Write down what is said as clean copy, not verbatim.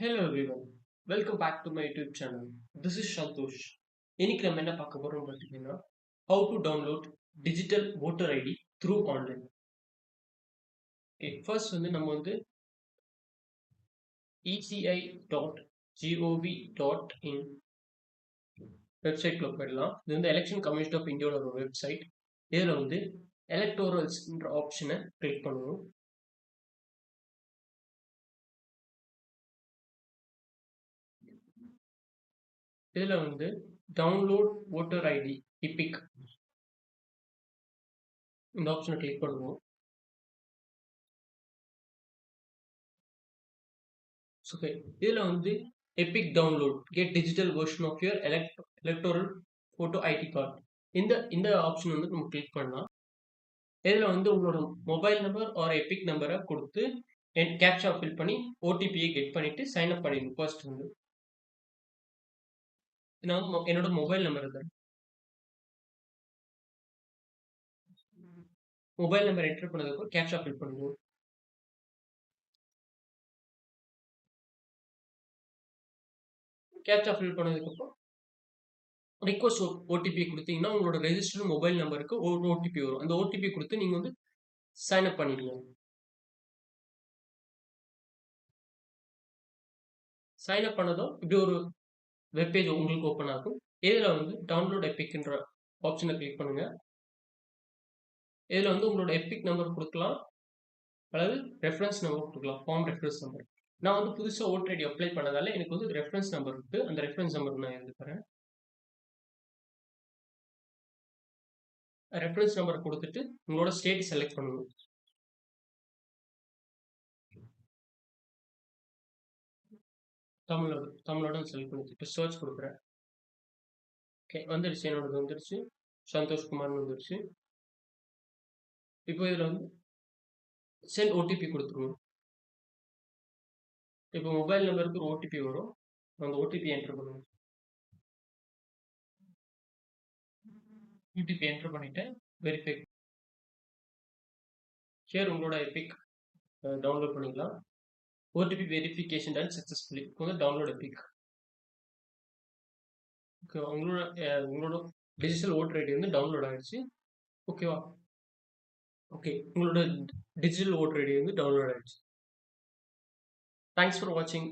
Hello everyone, welcome back to my YouTube channel. This is Shantosh. இன்னைக்கு நம்ம என்ன பார்க்க போறோம் பார்த்தீங்கன்னா how to download digital voter ID through online. First வந்து நம்ம வந்து eci.gov.in வெப்சைட்ல போயிடலாம். இது வந்து எலெக்ஷன் கமிஷன் ஆஃப் இந்தியாவோட ஒரு வெப்சைட். இதில் வந்து எலக்டோரல்ஸ்ன்ற ஆப்ஷனை கிளிக் பண்ணுவோம். இதில் வந்து டவுன்லோட் voter ID எபிக் இந்த ஆப்ஷனை கிளிக் பண்ணுவோம். ஓகே, இதில் வந்து EPIC download get digital version of your electoral photo ID card இந்த ஆப்ஷன் வந்து நம்ம கிளிக் பண்ணலாம். இதில் வந்து உங்களோட மொபைல் நம்பர் ஆர் எபிக் நம்பரை கொடுத்து கேப்சா ஃபில் பண்ணி ஓடிபியை கெட் பண்ணிட்டு சைன் அப் பண்ணிடணும். ஃபர்ஸ்ட் வந்து நான் வந்து என்னோட மொபைல் நம்பர் தரேன். மொபைல் நம்பர் என்டர் பண்ணதுக்கு கேப்சா ஃபில் பண்ணுவோம். கேப்சா ஃபில் பண்ணதுக்கப்புறம் ரிக்வஸ்ட் ஓடிபி கொடுத்தீங்கன்னா உங்களோட ரெஜிஸ்டர்ட் மொபைல் நம்பருக்கு ஒரு ஓடிபி வரும். அந்த ஓடிபி கொடுத்து நீங்கள் வந்து சைன் அப் பண்ணிடுங்க. சைன் அப் பண்ணதும் இப்படி ஒரு வெப்பேஜ் உங்களுக்கு ஓப்பன் ஆகும். இதில் வந்து டவுன்லோட் எபிக்ன்ற ஆப்ஷனை கிளிக் பண்ணுங்க. இதில் வந்து உங்களோட எபிக் நம்பர் கொடுக்கலாம், அதாவது ரெஃபரன்ஸ் நம்பர் கொடுக்கலாம், ஃபார்ம் ரெஃபரன்ஸ் நம்பர். நான் வந்து புதுசாக ஓட்டர் ஐடி அப்ளை பண்ணதால எனக்கு வந்து ரெஃபரன்ஸ் நம்பர் இருக்கு. அந்த ரெஃபரன்ஸ் நம்பர் நான் எழுதிக்கிறேன். ரெஃபரன்ஸ் நம்பர் கொடுத்துட்டு உங்களோட ஸ்டேட் செலக்ட் பண்ணணும். தமிழோட செலக்ட் பண்ணிட்டு இப்போ சர்ச் கொடுக்குறேன். ஓகே, வந்துடுச்சு. என்னோடது வந்துடுச்சு. சந்தோஷ்குமார்னு வந்துடுச்சு. இப்போ இதில் வந்து சென்ட் ஓடிபி கொடுத்துருவோம். இப்போ மொபைல் நம்பருக்கு ஒரு ஓடிபி வரும். அந்த ஓடிபி என்டர் பண்ணுவோம். ஓடிபி என்டர் பண்ணிட்டேன். வெரிஃபை. ஷேர் உங்களோட எபிக் டவுன்லோட் பண்ணிக்கலாம். OTP verification ton successfully. இப்போ வந்து டவுன்லோட் எபிக். ஓகே, உங்களோட டிஜிட்டல் ஓட்டர் ஐடி வந்து டவுன்லோட் ஆயிடுச்சு. ஓகேவா? ஓகே, உங்களோட டிஜிட்டல் ஓட்டர் ஐடி வந்து டவுன்லோட் ஆயிடுச்சு. தேங்க்ஸ் ஃபார் வாட்சிங்.